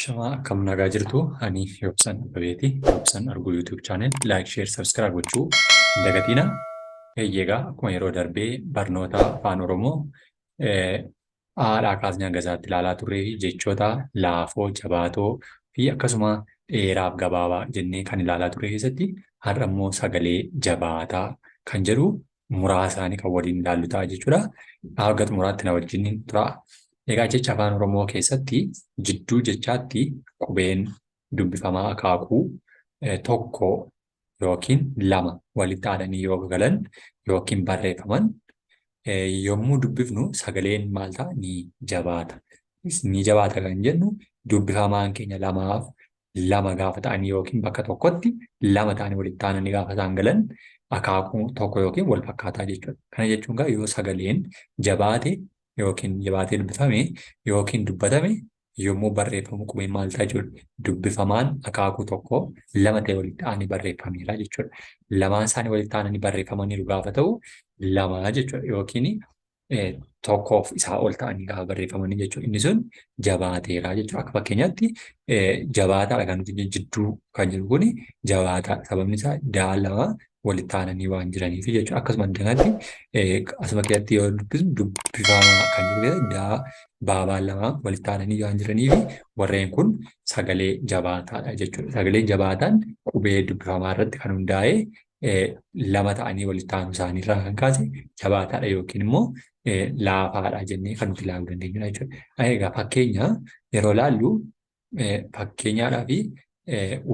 Shamaa akkam nagaa jirtu ani Yobsan Abeeti Yobsan Arguu YouTube channel like share subscribe gochuu hin dagatina. Egaa akkuma yeroo darbee barnoota afaan Oromoo haadhaa kaasnee hanga isaatti ilaalaa turree fi jechoota laafoo jabaatoo fi akkasuma dheeraaf gabaabaa jennee kan ilaalaa turre keessatti har'a immoo sagalee jabaataa kan jedhu muraasaanii kan waliin ilaallu ta'a jechuudha. Haga xumuraatti na wajjin tura. Egaa jecha afaan Oromoo keessatti jidduu jechaatti qubeen dubbifamaa akaakuu tokko yookiin lama walitti aananii yoo galan yookiin barreeffaman yommuu dubbifnu sagaleen maal ta'a? Ni jabaata. Ni jabaata kan jennu dubbifamaan keenya lamaaf lama gaafa ta'anii yookiin bakka tokkotti lama ta'anii walitti aananii gaafa isaan galan akaakuu tokko yookiin wal fakkaataa jechuudha. Kana jechuun yoo sagaleen jabaate yookiin jabaatee dubbifame yookiin dubbatame yommuu barreeffamu qubeen maal ta'a jechuudha. Dubbifamaan akaakuu tokko lama ta'e walitti aananii barreeffameera jechuudha. Lamaan isaanii walitti aananii barreeffamaniiru gaafa ta'u lama jechuudha yookiin tokkoof isaa ol ta'anii gaafa barreeffamanii jechuudha. Inni sun jabaateera jechuudha. Akka fakkeenyaatti jabaataadha kan nuti jidduu kan jiru kuni jabaataadha. Sababni isaa daa lama walitti aananii waan jiraniif jechuudha. Akkasuma dangaatti asuma keessatti yoo dubbisnu dubbifamaa kan jiru daa baabaan lama walitti aananii waan jiraniif warreen kun sagalee jabaataadha jechuudha. Sagalee jabaataan qubee dubbifamaa irratti kan hundaa'e lama ta'anii walitti aanuu isaaniirraa kan kaase jabaataadha yookiin immoo laafaadha jennee kan nuti ilaaluu dandeenyudha jechuudha. Egaa fakkeenya yeroo ilaallu fakkeenyaadhaa fi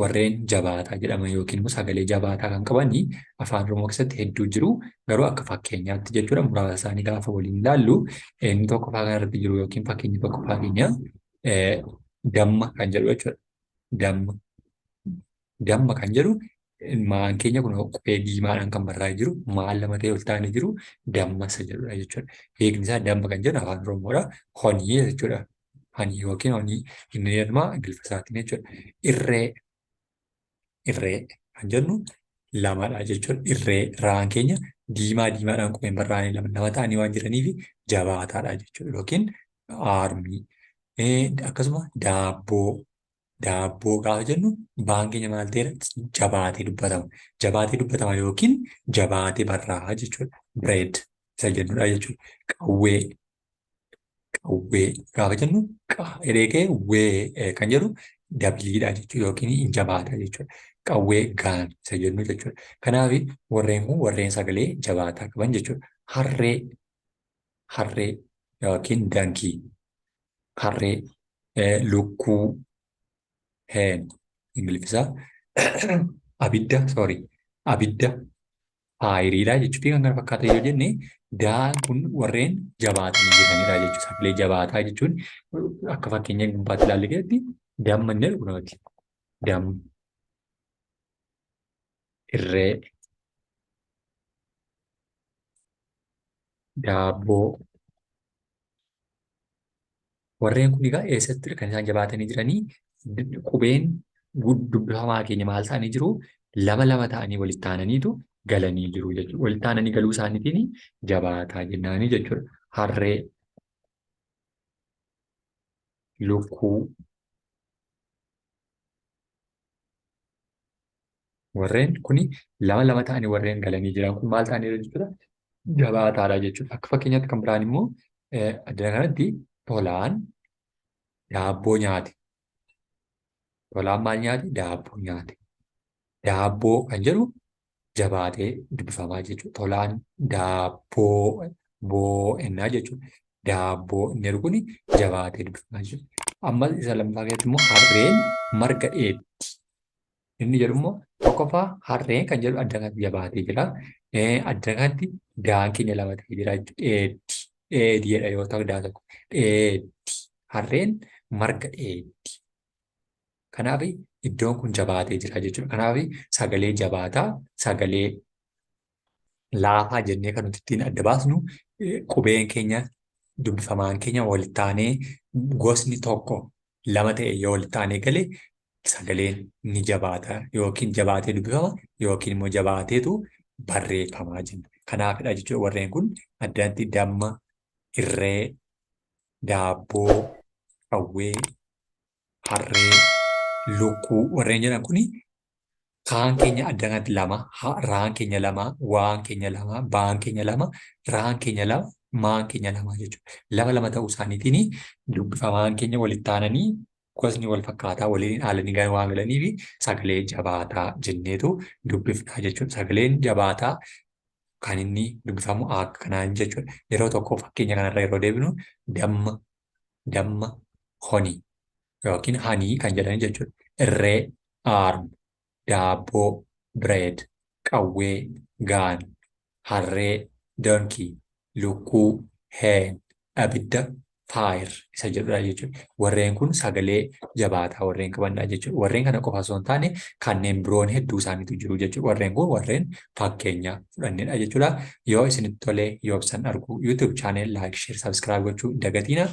warreen jabaataa jedhaman yookiin immoo sagalee jabaataa kan qabanii afaan Oromoo keessatti hedduu jiru. Garuu akka fakkeenyaatti jechuudha muraasa isaanii gaafa waliin ilaallu inni tokko fa'aa kan irratti jiru yookiin fakkeenyi tokko fakkeenya damma kan jedhu jechuudha. Damma kan jedhu maan keenya kun qubee diimaadhaan kan barraa'ee jiru maal lama ta'e ol ta'anii jiru dammasa jedhudha jechuudha. Hiikni isaa damma kan jedhu afaan Oromoodha. Honii jechuudha. Honii yookiin honii inni jedhama Ingiliffaatiin jechuudha. Irree kan jennu lamadha jechuudha. Irree raan keenya diimaadhaan qubeen barraa'anii lama ta'anii waan jiraniif jabaataadha jechuudha. Yookiin aarmii. Akkasuma daabboo gaafa jennu baan keenya maal ta'eera? Jabaatee dubbatama. Jabaatee dubbatama yookiin jabaatee barraa'a jechuudha. Bireed isa jennudha jechuudha. Qawwee gaafa jennu ereegee wee kan jedhu dabliidha jechuudha yookiin hin jabaata jechuudha. Qawwee gaan isa jennu jechuudha. Kanaaf warreen kun warreen sagalee jabaataa qaban jechuudha. Harree yookiin dankii. Harree lukkuu Ingiliffisaa abidda faayiriidha jechuudha. Kan kana fakkaatan yoo jenne daan kun warreen jabaatanii jiranidha jechuudha. Sagalee jabaataa jechuun akka fakkeenya gubbaatti ilaalle keessatti damma inni jedhu kunuuti. Damma, irree, daabboo. Warreen kun egaa eessatti kan isaan jabaatanii jiranii? Qubeen dubbifamaa keenya maal ta'anii jiru? Lama ta'anii walitti aananiitu galanii jiru jechuudha. Walitti aananii galuu isaaniitiin jabaataa jennaanii jechuudha. Harree, lukkuu. Warreen kun lama ta'anii warreen galanii jiran kun maal ta'anii jechuudha? Jabaataadha jechuudha. Akka fakkeenyaatti kan biraan immoo addana kanatti tolaan daabboo nyaate. Tolaan maal nyaate? Daabboo nyaate. Daabboo kan jedhu jabaatee dubbifamaa jechuudha. Tolaan daabboo ennaa jechuudha. Daabboo inni jedhu kun jabaatee dubbifamaa jechuudha. Amma isa lammaffaa keessatti immoo harreen marga dheeddi. Inni jedhu immoo tokkoffaa harreen kan jedhu adda kanatti jabaatee jira. Adda kanatti daan keenya lama ta'ee jira jechuudha. Dheedii yoo ta'u daa tokko dheeddi. Harreen marga dheeddi. Kanaaf iddoon kun jabaatee jira jechuudha. Kanaaf sagalee jabaataa, sagalee laafaa jennee kan nuti ittiin adda baasnu qubeen keenya dubbifamaan keenya walitti aanee gosni tokko lama ta'e yoo walitti aanee galee sagaleen ni jabaata yookiin jabaatee dubbifama yookiin immoo jabaateetu barreeffamaa jenna. Kanaafidha jechuudha warreen kun addatti damma, irree, daabboo, qawwee, harree, lukkuu warreen jedhan kuni kaan keenya addanatti lama, raan keenya lama, waan keenya lama, baan keenya lama, raan keenya lama, maan keenya lama jechuudha. Lama lama ta'uu isaaniitiin dubbifamaan keenya walitti aananii gosni wal fakkaataa waliin haalanii kan waan galanii fi sagalee jabaataa jenneetu dubbifnaa jechuudha. Sagaleen jabaataa kan inni dubbifamu akka kanaan jechuudha. Yeroo tokko fakkeenya kanarra yeroo deebinu damma, damma, honi yookiin hanii kan jedhan jechuudha. Irree, aarma, daabboo, bireed, qawwee, gaan, harree, doonkii, lukkuu, heen, abidda, faayir isa jedhudha jechuudha. Warreen kun sagalee jabaataa warreen qabanidha jechuudha. Warreen kana qofa osoo hin taane kanneen biroon hedduu isaaniitu jiru jechuudha. Warreen kun warreen fakkeenya fudhannedha jechuudha. Yoo isinitti tolee yoo ibsan argu YouTube channel like, share, subscribe gochuu hin dagatinaa.